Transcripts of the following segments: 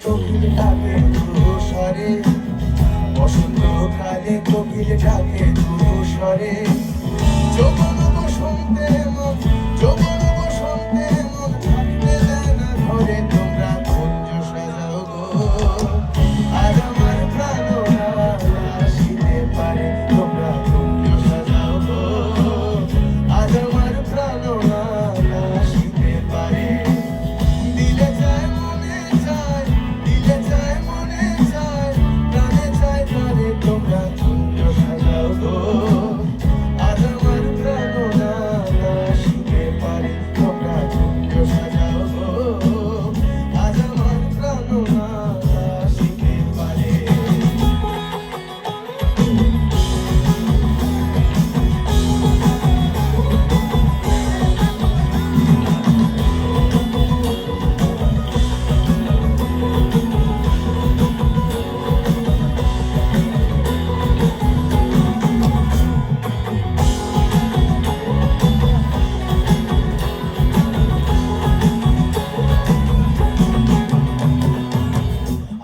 কোকিল ডাকে ধূসরে, বসন্তকালে কোকিল ডাকে ধূসরে। যৌবন বসন্তে মন, যৌবন বসন্তে মন থাকতে দেয় না ঘরে। তোমরা কুঞ্জ সাজাও গো, আর আমার প্রাণনা আসিতে পারে। তোমরা কুঞ্জ সাজাও গো, আজ আমার প্রাণনা আসিতে পারে। দিলে চায় মনে চায়, দিলে চায় মনে চায়, প্রাণে চায় প্রাণে। তোমরা কুঞ্জ সাজাও গো, আজ আমার প্রাণনা আসিতে পারে। তোমরা কুঞ্জ সাজাও গো, আজ আমার প্রাণনা আসিতে পারে।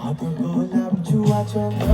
আগুন গোলাপ জুয়া চন্দ্র